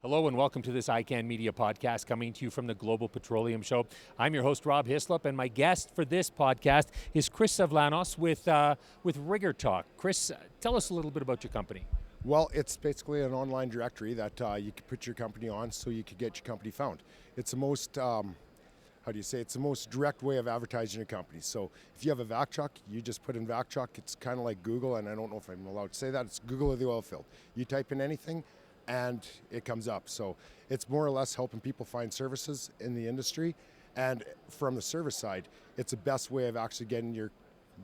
Hello and welcome to this ICANN Media podcast coming to you from the Global Petroleum Show. I'm your host, Rob Hislop, and my guest for this podcast is Chris Zalvanos with RiggerTalk. Chris, tell us a little bit about your company. Well, it's basically an online directory that you can put your company on so you can get your company found. It's the most, it's the most direct way of advertising your company. So if you have a vac truck, you just put in vac truck. It's kind of like Google, and I don't know if I'm allowed to say that. It's Google of the oil field. You type in anything, and it comes up. So it's more or less helping people find services in the industry. And from the service side, it's the best way of actually getting your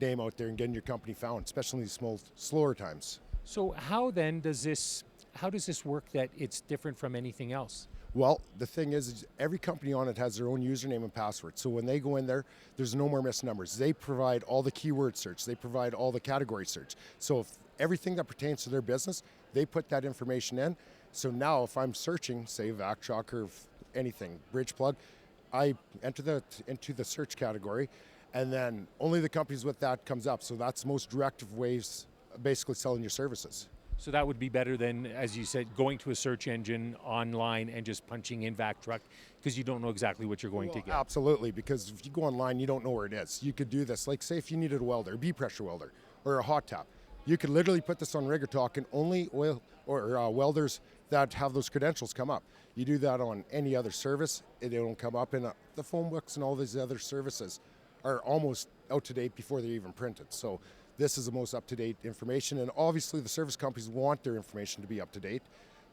name out there and getting your company found, especially in these slower times. So how does this work that it's different from anything else? Well, the thing is every company on it has their own username and password. So when they go in there, there's no more missed numbers. They provide all the keyword search. They provide all the category search. So if everything that pertains to their business, they put that information in. So now if I'm searching, say vac truck or anything, bridge plug, I enter that into the search category, and then only the companies with that comes up. So that's the most direct of ways basically selling your services. So that would be better than, as you said, going to a search engine online and just punching in vac truck because you don't know exactly what you're going to get. Absolutely, because if you go online, you don't know where it is. You could do this, like say if you needed a welder, a B-pressure welder, or a hot tap. You could literally put this on RiggerTalk and only oil or welders that have those credentials come up. You do that on any other service, it don't come up. And the phone books and all these other services are almost out to date before they're even printed. So this is the most up-to-date information, and obviously the service companies want their information to be up to date,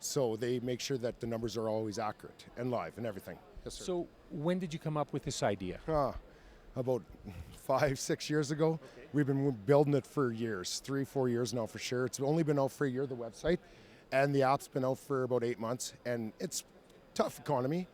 so they make sure that the numbers are always accurate and live and everything. Yes, sir. So when did you come up with this idea? About 5-6 years ago. Okay. We've been building it for years, 3-4 years now for sure. It's only been out for a year, the website, and the app's been out for about 8 months, and it's tough economy,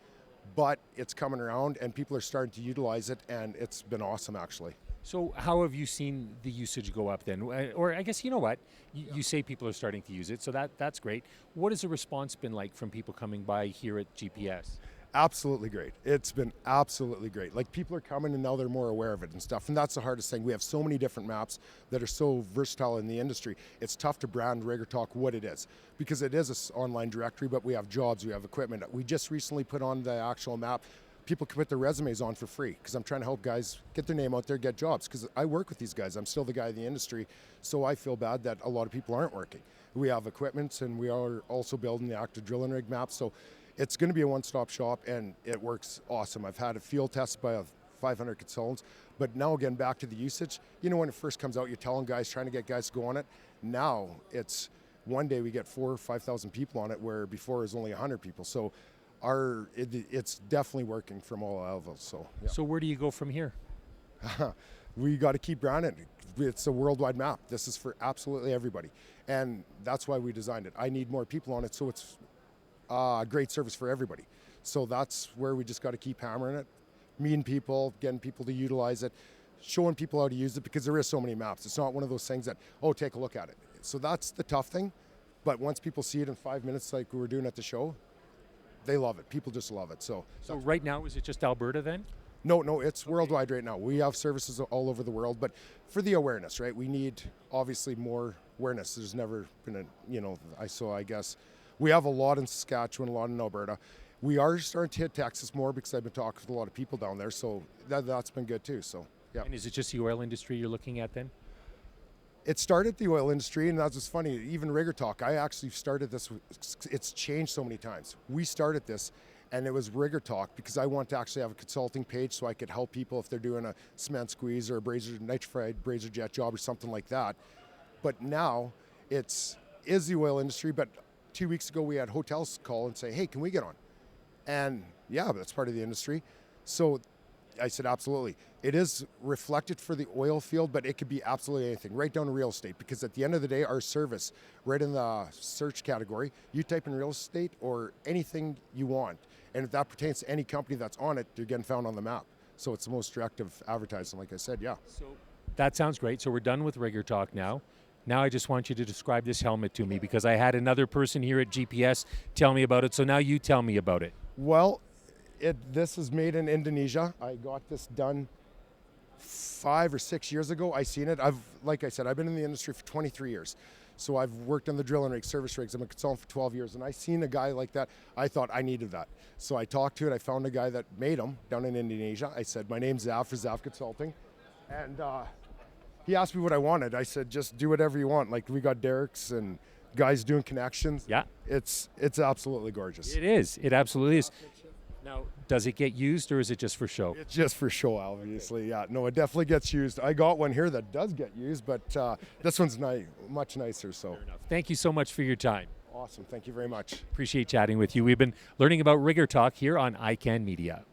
but it's coming around and people are starting to utilize it, and it's been awesome actually. So how have you seen the usage go up then? Or I guess, you know what, you say people are starting to use it, so that's great. What has the response been like from people coming by here at GPS? Absolutely great. It's been absolutely great. Like people are coming and now they're more aware of it and stuff. And that's the hardest thing. We have so many different maps that are so versatile in the industry. It's tough to brand RiggerTalk what it is because it is an online directory, but we have jobs, we have equipment. We just recently put on the actual map. People can put their resumes on for free because I'm trying to help guys get their name out there, get jobs, because I work with these guys. I'm still the guy in the industry, so I feel bad that a lot of people aren't working. We have equipment, and we are also building the active drilling rig map, so it's going to be a one-stop shop, and it works awesome. I've had a field test by 500 consultants, but now again, back to the usage. You know, when it first comes out, you're telling guys, trying to get guys to go on it. Now, it's one day we get 4,000 or 5,000 people on it, where before it was only 100 people. So it's definitely working from all levels. So, yeah. So where do you go from here? We got to keep branding it. It's a worldwide map. This is for absolutely everybody, and that's why we designed it. I need more people on it, so it's a great service for everybody. So that's where we just got to keep hammering it, meeting people, getting people to utilize it, showing people how to use it, because there is so many maps. It's not one of those things that, oh, take a look at it. So that's the tough thing. But once people see it in 5 minutes like we were doing at the show, they love it. People just love it. So right now, is it just Alberta then? No, it's worldwide right now. We have services all over the world, but for the awareness, right? We need obviously more awareness. There's never been I guess we have a lot in Saskatchewan, a lot in Alberta. We are starting to hit Texas more because I've been talking to a lot of people down there, so that's been good too. So yeah. And is it just the oil industry you're looking at then? It started the oil industry, and that's what's funny. Even RiggerTalk, I actually started this. It's changed so many times. We started this, and it was RiggerTalk because I want to actually have a consulting page so I could help people if they're doing a cement squeeze or a nitrified brazier jet job or something like that. But now is the oil industry. But 2 weeks ago, we had hotels call and say, "Hey, can we get on?" And yeah, that's part of the industry. So I said, absolutely. It is reflected for the oil field, but it could be absolutely anything, right down to real estate, because at the end of the day, our service, right in the search category, you type in real estate or anything you want, and if that pertains to any company that's on it, you're getting found on the map. So it's the most direct of advertising, like I said, yeah. So that sounds great. So we're done with RiggerTalk now. Now I just want you to describe this helmet to me, because I had another person here at GPS tell me about it, so now you tell me about it. Well, this is made in Indonesia. I got this done 5 or 6 years ago. I seen it. Like I said, I've been in the industry for 23 years. So I've worked on the drilling rig, service rigs. I'm a consultant for 12 years, and I seen a guy like that. I thought I needed that. So I talked to it. I found a guy that made them down in Indonesia. I said, my name's Zav for Zav Consulting. And he asked me what I wanted. I said, just do whatever you want. Like, we got derricks and guys doing connections. Yeah. It's absolutely gorgeous. It is. It absolutely is. Now, does it get used or is it just for show? It's just for show, obviously. Yeah, no, it definitely gets used. I got one here that does get used, but this one's much nicer. So, Thank you so much for your time. awesome. Thank you very much. Appreciate chatting with you. We've been learning about RiggerTalk here on iCan Media.